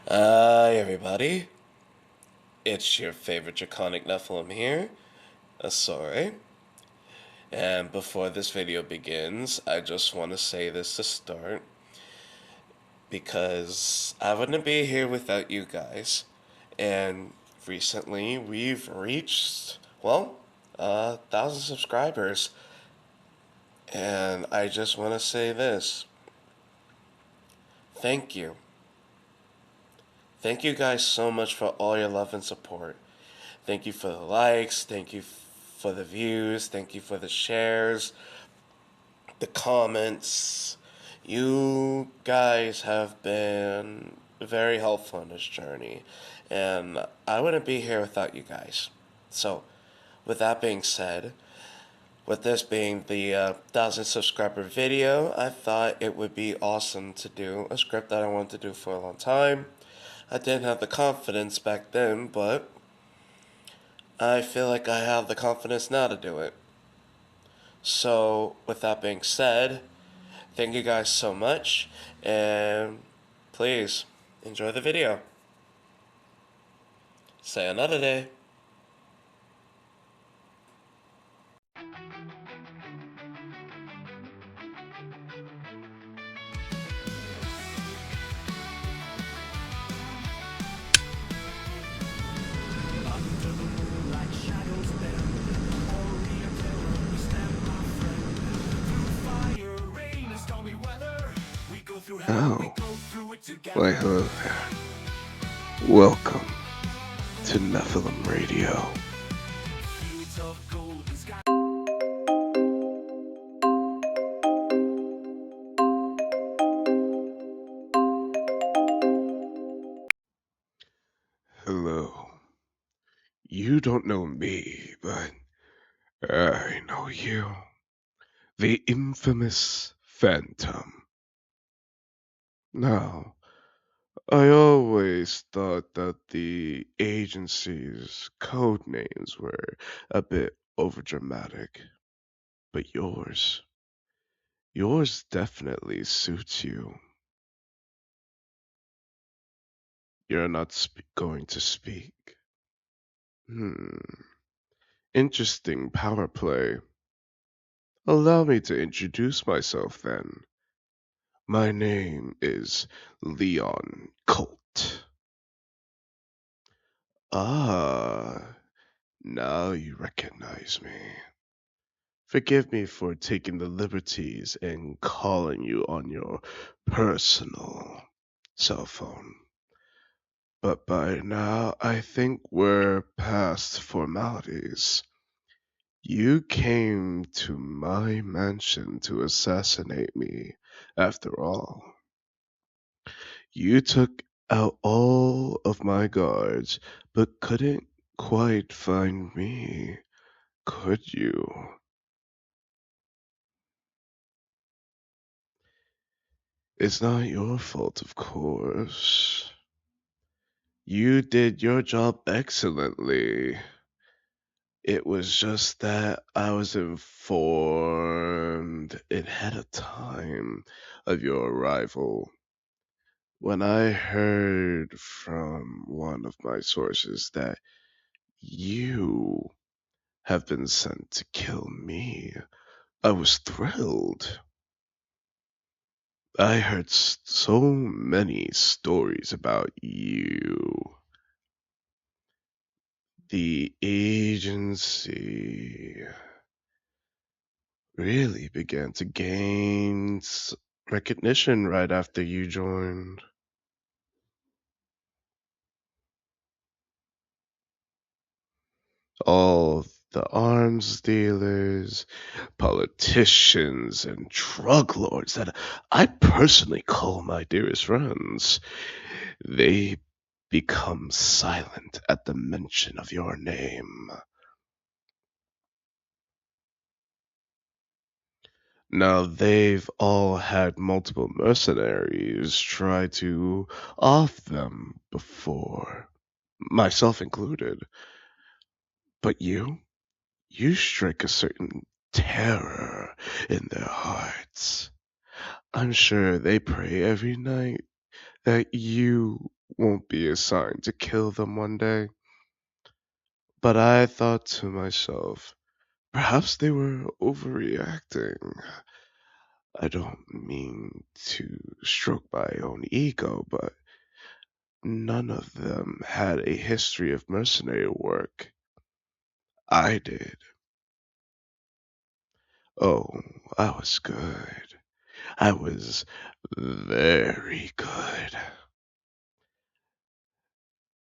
Hi, everybody. It's your favorite draconic Nephilim here, Asore. And before this video begins, I just want to say this to start because I wouldn't be here without you guys. And recently, we've reached, 1,000 subscribers. And I just want to say this. Thank you. Thank you guys so much for all your love and support. Thank you for the likes. Thank you for the views. Thank you for the shares, the comments. You guys have been very helpful in this journey, and I wouldn't be here without you guys. So, with that being said, with this being the 1,000 subscriber video, I thought it would be awesome to do a script that I wanted to do for a long time. I didn't have the confidence back then, but I feel like I have the confidence now to do it. So, with that being said, thank you guys so much, and please enjoy the video. Say another day. Oh, why hello there. Welcome to Nephilim Radio. Hello. You don't know me, but I know you. The infamous Phantom. Now, I always thought that the agency's code names were a bit overdramatic, but yours definitely suits you. You're not going to speak. Hmm, interesting power play. Allow me to introduce myself then. My name is Leon Colt. Ah, now you recognize me. Forgive me for taking the liberties and calling you on your personal cell phone. But by now, I think we're past formalities. You came to my mansion to assassinate me, after all. You took out all of my guards, but couldn't quite find me, could you? It's not your fault, of course. You did your job excellently. It was just that I was informed ahead of time of your arrival. When I heard from one of my sources that you have been sent to kill me, I was thrilled. I heard so many stories about you. The agency really began to gain recognition right after you joined. All the arms dealers, politicians, and drug lords that I personally call my dearest friends, they become silent at the mention of your name. Now, they've all had multiple mercenaries try to off them before, myself included. But you strike a certain terror in their hearts. I'm sure they pray every night that you won't be assigned to kill them one day. But I thought to myself, perhaps they were overreacting. I don't mean to stroke my own ego, but none of them had a history of mercenary work. I did. Oh, I was good. I was very good.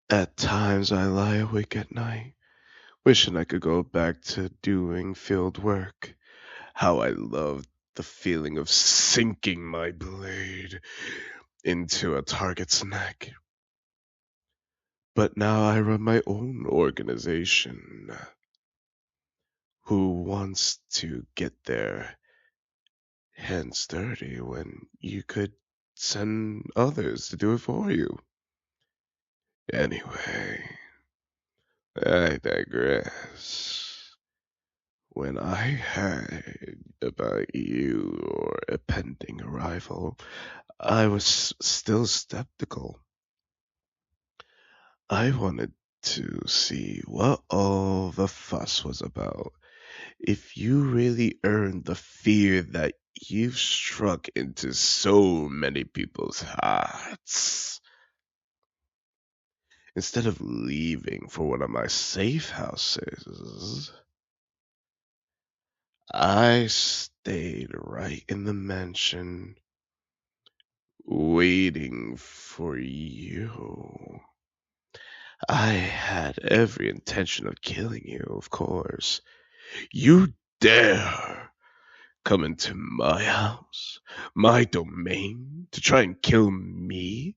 At times I lie awake at night, wishing I could go back to doing field work. How I loved the feeling of sinking my blade into a target's neck. But now I run my own organization. Who wants to get their hands dirty when you could send others to do it for you? Anyway, I digress. When I heard about your impending arrival, I was still skeptical. I wanted to see what all the fuss was about. If you really earned the fear that you've struck into so many people's hearts. Instead of leaving for one of my safe houses, I stayed right in the mansion waiting for you. I had every intention of killing you, of course. You dare come into my house, my domain, to try and kill me?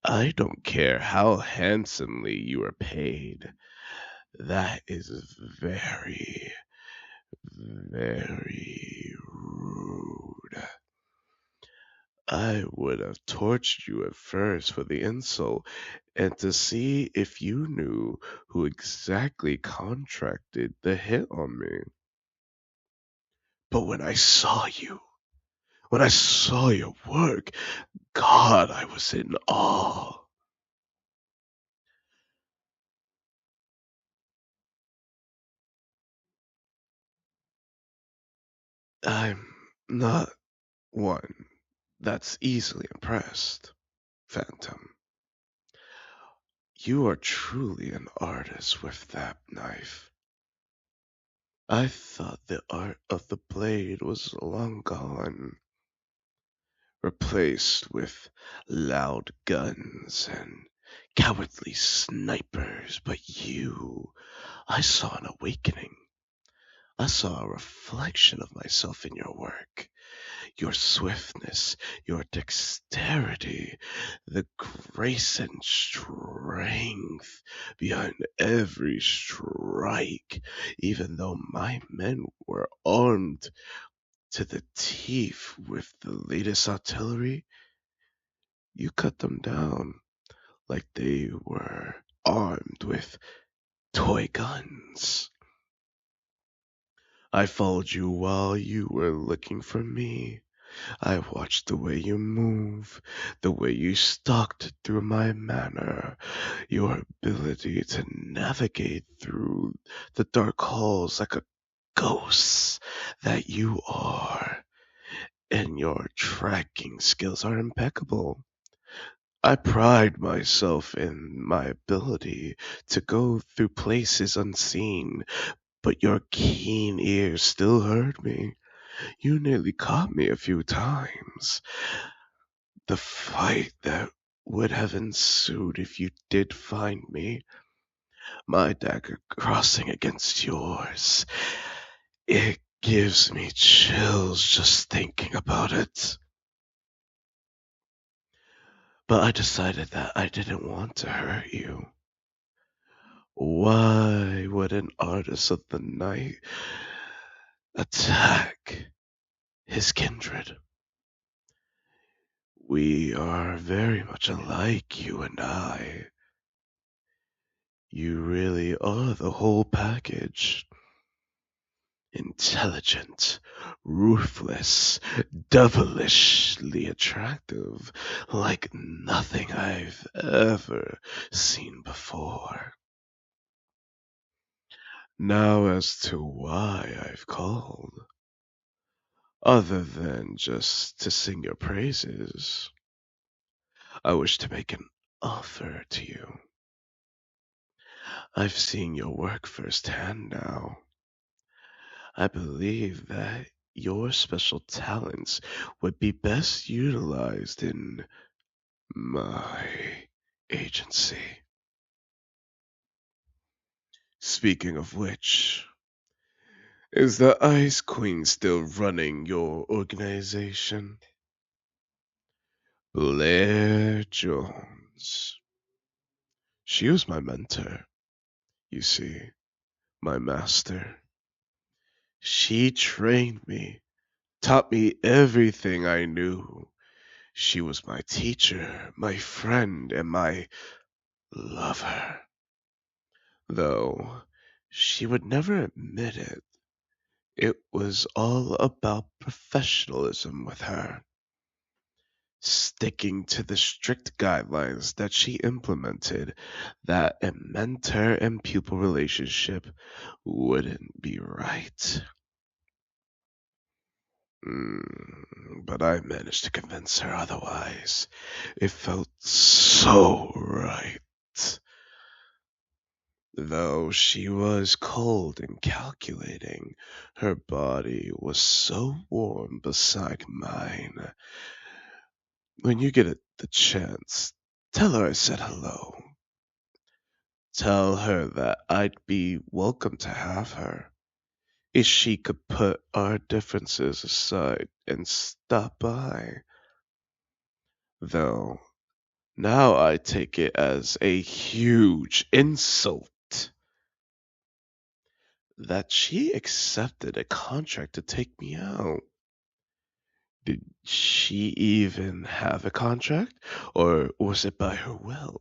I don't care how handsomely you are paid. That is very, very rude. I would have tortured you at first for the insult and to see if you knew who exactly contracted the hit on me. But when I saw your work, God, I was in awe. I'm not one that's easily impressed, Phantom. You are truly an artist with that knife. I thought the art of the blade was long gone, replaced with loud guns and cowardly snipers, but I saw an awakening. I saw a reflection of myself in your work. Your swiftness, your dexterity, the grace and strength behind every strike, even though my men were armed to the teeth with the latest artillery, you cut them down like they were armed with toy guns. I followed you while you were looking for me. I watched the way you move, the way you stalked through my manor, your ability to navigate through the dark halls like a ghost that you are, and your tracking skills are impeccable. I pride myself in my ability to go through places unseen, but your keen ears still heard me. You nearly caught me a few times. The fight that would have ensued if you did find me, my dagger crossing against yours, it gives me chills just thinking about it. But I decided that I didn't want to hurt you. Why would an artist of the night attack his kindred? We are very much alike, you and I. You really are the whole package. intelligent, ruthless, devilishly attractive, like nothing I've ever seen before. Now, as to why I've called, other than just to sing your praises, I wish to make an offer to you. I've seen your work firsthand now. I believe that your special talents would be best utilized in my agency. Speaking of which, is the Ice Queen still running your organization? Blair Jones. She was my mentor, you see, my master. She trained me, taught me everything I knew. She was my teacher, my friend, and my lover. Though she would never admit it, it was all about professionalism with her, sticking to the strict guidelines that she implemented that a mentor and pupil relationship wouldn't be right. But I managed to convince her otherwise. It felt so right. Though she was cold and calculating, her body was so warm beside mine. When you get the chance, tell her I said hello. Tell her that I'd be welcome to have her if she could put our differences aside and stop by. Though, now I take it as a huge insult that she accepted a contract to take me out. Did she even have a contract? Or was it by her will?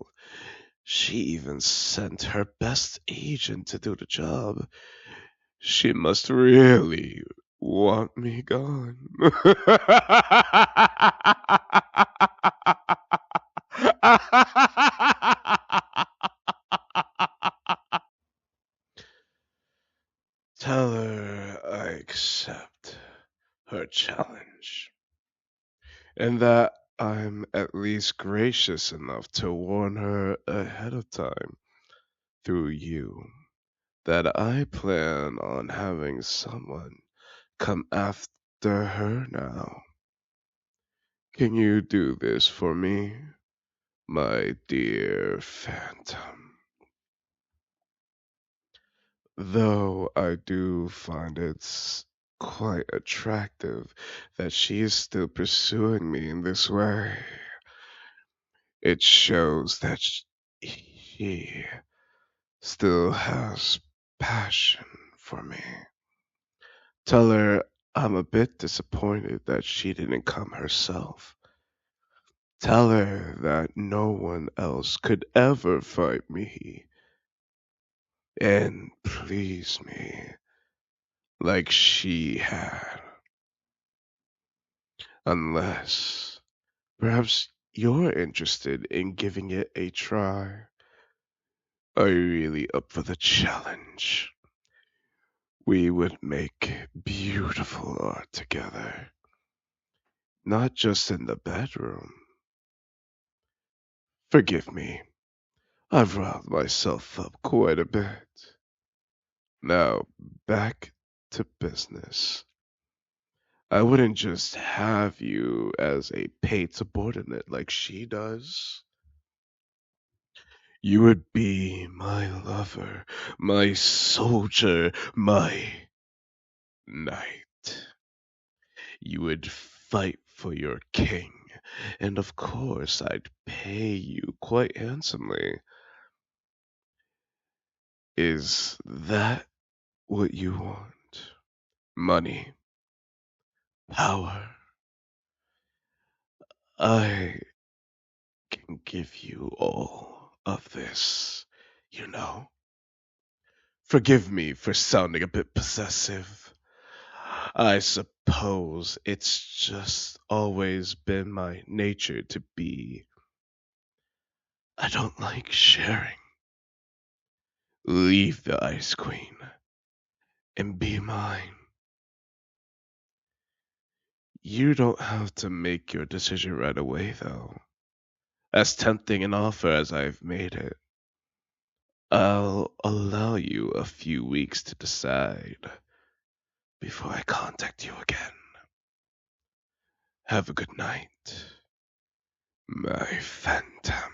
She even sent her best agent to do the job. She must really want me gone. Tell her I accept her challenge, and that I'm at least gracious enough to warn her ahead of time through you that I plan on having someone come after her now. Can you do this for me, my dear Phantom? Though I do find quite attractive that she is still pursuing me in this way. It shows that she still has passion for me. Tell her I'm a bit disappointed that she didn't come herself. Tell her that no one else could ever fight me and please me like she had. Unless, perhaps you're interested in giving it a try. Are you really up for the challenge? We would make beautiful art together, not just in the bedroom. Forgive me, I've riled myself up quite a bit. Now, back to business. I wouldn't just have you as a paid subordinate like she does. You would be my lover, my soldier, my knight. You would fight for your king, and of course I'd pay you quite handsomely. Is that what you want? Money, power. I can give you all of this. Forgive me for sounding a bit possessive. I suppose it's just always been my nature to be. I don't like sharing. Leave the Ice Queen and be mine. You don't have to make your decision right away, though. As tempting an offer as I've made it, I'll allow you a few weeks to decide before I contact you again. Have a good night, my phantom.